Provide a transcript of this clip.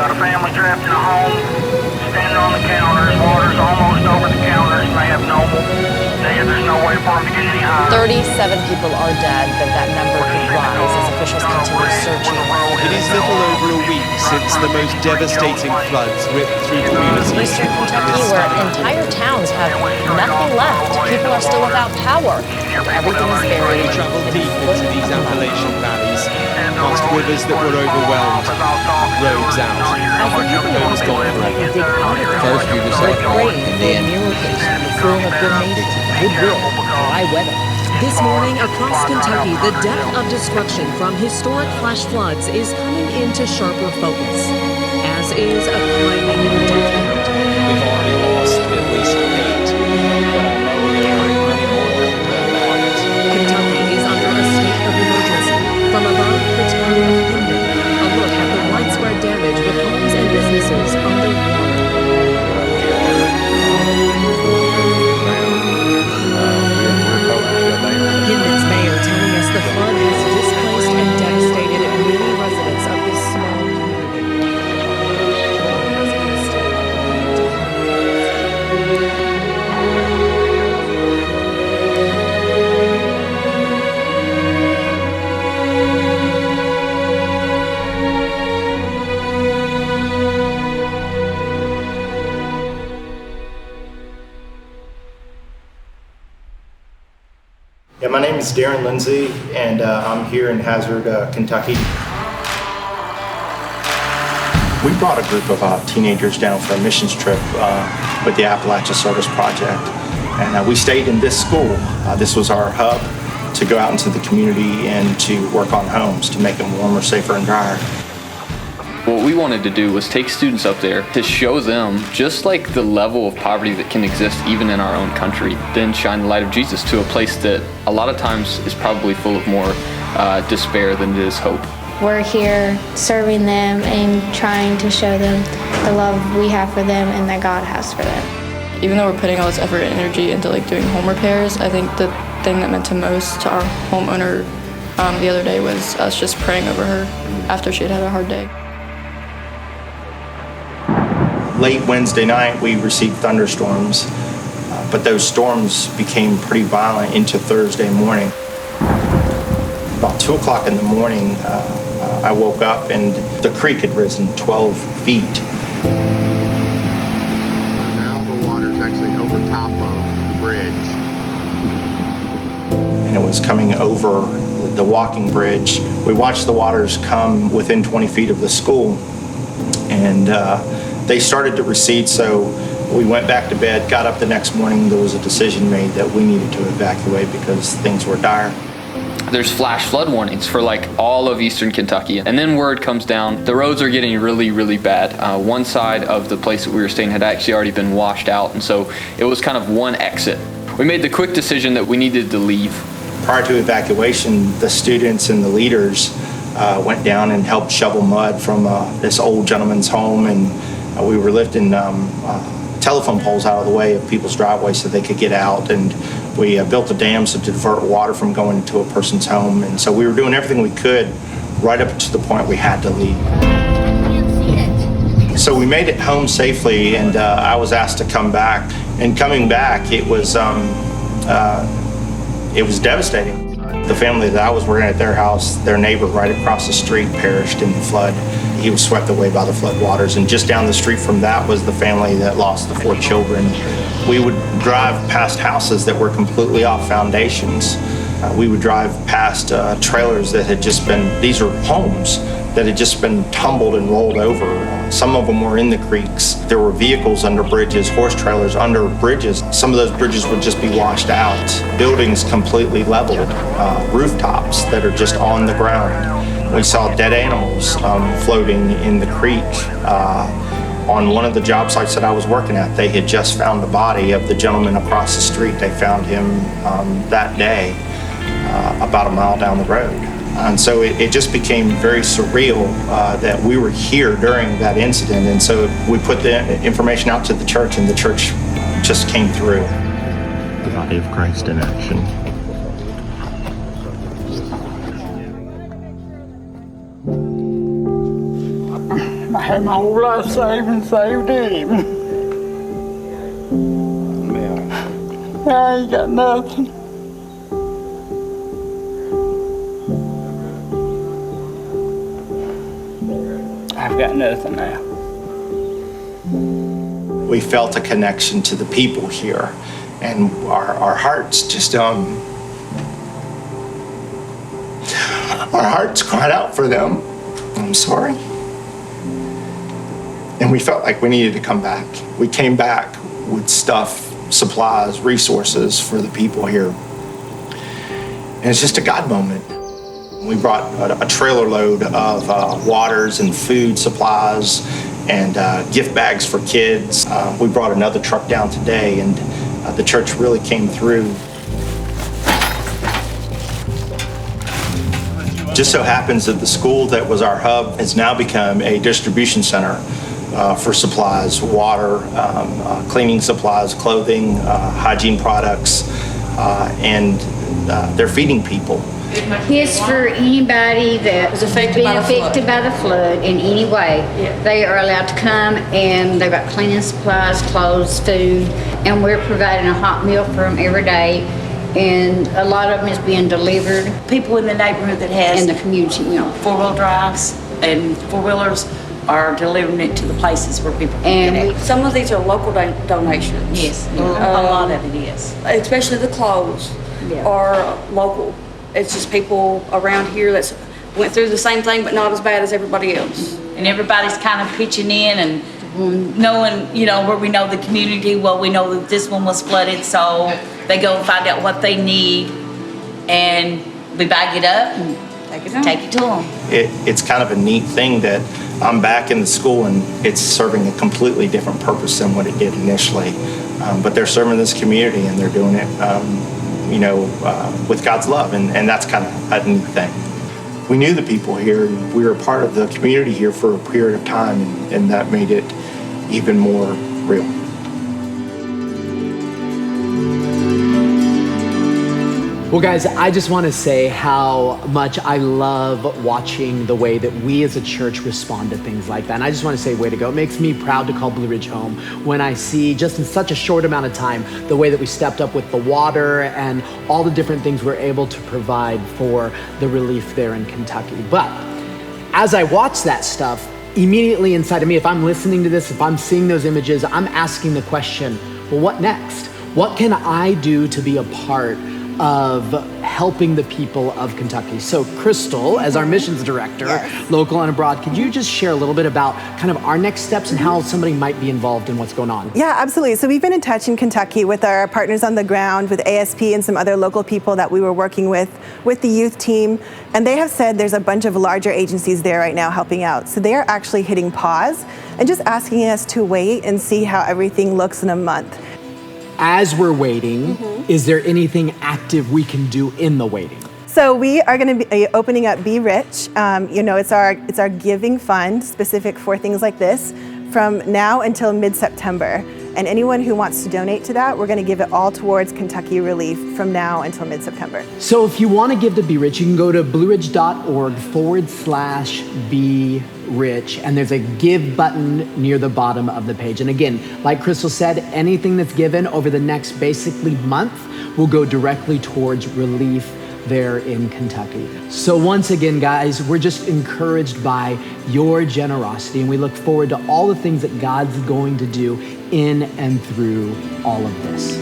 Got a family trapped in a home, standing on the counters. Water's almost over the counters. They have there's no way for them to get any higher. 37 people are dead, but that number could rise as officials continue searching. It is little over a week since the most devastating floods ripped through communities. Eastern Kentucky, where entire towns have nothing left. People are still without power. Everything is buried. We traveled deep into these Appalachian valleys, past rivers that were overwhelmed, roads out. As the people of Eastern Kentucky dig out of the First, you decide and then miracles, full of good news, goodwill, dry weather. This morning across Kentucky, the depth of destruction from historic flash floods is coming into sharper focus, as is a climbing death count. We've already lost at least 8. Kentucky is under a state of emergency. From above the town of Hindman, a look at the widespread damage with homes and businesses underwater. Hindman's mayor telling us the flood has displaced and devastated many residents of this small Yeah, my name is Darren Lindsay, and I'm here in Hazard, Kentucky. We brought a group of teenagers down for a missions trip with the Appalachia Service Project, and we stayed in this school. This was our hub to go out into the community and to work on homes to make them warmer, safer, and drier. What we wanted to do was take students up there to show them just like the level of poverty that can exist even in our own country, then shine the light of Jesus to a place that a lot of times is probably full of more despair than it is hope. We're here serving them and trying to show them the love we have for them and that God has for them. Even though we're putting all this effort and energy into doing home repairs, I think the thing that meant the most to our homeowner the other day was us just praying over her after she had had a hard day. Late Wednesday night, we received thunderstorms, but those storms became pretty violent into Thursday morning. About 2 o'clock in the morning, I woke up and the creek had risen 12 feet. Now the water's actually over top of the bridge. And it was coming over the walking bridge. We watched the waters come within 20 feet of the school, and they started to recede, so we went back to bed, got up the next morning. There was a decision made that we needed to evacuate because things were dire. There's flash flood warnings for all of Eastern Kentucky. And then word comes down, the roads are getting really, really bad. One side of the place that we were staying had actually already been washed out, and so it was kind of one exit. We made the quick decision that we needed to leave. Prior to evacuation, the students and the leaders went down and helped shovel mud from this old gentleman's home, and we were lifting telephone poles out of the way of people's driveways so they could get out, and we built the dams to divert water from going into a person's home, and so we were doing everything we could right up to the point we had to leave. So we made it home safely, and I was asked to come back, and coming back it was devastating. The family that I was working at their house, their neighbor right across the street perished in the flood. He was swept away by the flood waters, and just down the street from that was the family that lost the 4 children. We would drive past houses that were completely off foundations. We would drive past trailers that had just been, these are homes that had just been tumbled and rolled over. Some of them were in the creeks. There were vehicles under bridges, horse trailers under bridges. Some of those bridges would just be washed out. Buildings completely leveled, rooftops that are just on the ground. We saw dead animals floating in the creek. On one of the job sites that I was working at, they had just found the body of the gentleman across the street. They found him that day, about a mile down the road. And so it just became very surreal that we were here during that incident. And so we put the information out to the church, and the church just came through. The body of Christ in action. My had my whole life saved and saved him. Now I ain't got nothing. I've got nothing now. We felt a connection to the people here, and our hearts just our hearts cried out for them. I'm sorry. And we felt like we needed to come back. We came back with stuff, supplies, resources for the people here. And it's just a God moment. We brought a trailer load of waters and food supplies and gift bags for kids. We brought another truck down today, and the church really came through. Just so happens that the school that was our hub has now become a distribution center for supplies, water, cleaning supplies, clothing, hygiene products, and they're feeding people. It's for anybody that was affected by the flood in any way. Yeah. They are allowed to come, and they've got cleaning supplies, clothes, food, and we're providing a hot meal for them every day. And a lot of them is being delivered. People in the neighborhood that has in the community, you know, four-wheel drives and four-wheelers are delivering it to the places where people can get it. Some of these are local donations. Yes, a lot of it is. Especially the clothes are local. It's just people around here that went through the same thing, but not as bad as everybody else. And everybody's kind of pitching in and knowing, you know, where we know the community, well, we know that this one was flooded, so they go and find out what they need, and we bag it up and take it to them. It's kind of a neat thing that I'm back in the school and it's serving a completely different purpose than what it did initially. But they're serving this community and they're doing it, with God's love, and that's kind of a neat thing. We knew the people here, and we were part of the community here for a period of time, and that made it even more real. Well, guys, I just want to say how much I love watching the way that we as a church respond to things like that. And I just want to say, way to go. It makes me proud to call Blue Ridge home when I see, just in such a short amount of time, the way that we stepped up with the water and all the different things we're able to provide for the relief there in Kentucky. But as I watch that stuff, immediately inside of me, if I'm listening to this, if I'm seeing those images, I'm asking the question, well, what next? What can I do to be a part of helping the people of Kentucky? So Crystal, as our missions director, local and abroad, could you just share a little bit about kind of our next steps and how somebody might be involved in what's going on? Yeah, absolutely. So we've been in touch in Kentucky with our partners on the ground, with ASP and some other local people that we were working with the youth team. And they have said there's a bunch of larger agencies there right now helping out. So they are actually hitting pause and just asking us to wait and see how everything looks in a month. As we're waiting, is there anything active we can do in the waiting? So we are going to be opening up Be Rich. It's our giving fund specific for things like this from now until mid-September. And anyone who wants to donate to that, we're going to give it all towards Kentucky relief from now until mid-September. So if you want to give to Be Rich, you can go to blueridge.org/Be Rich, and there's a give button near the bottom of the page. And again, like Crystal said, anything that's given over the next basically month will go directly towards relief there in Kentucky. So once again, guys, we're just encouraged by your generosity, and we look forward to all the things that God's going to do in and through all of this.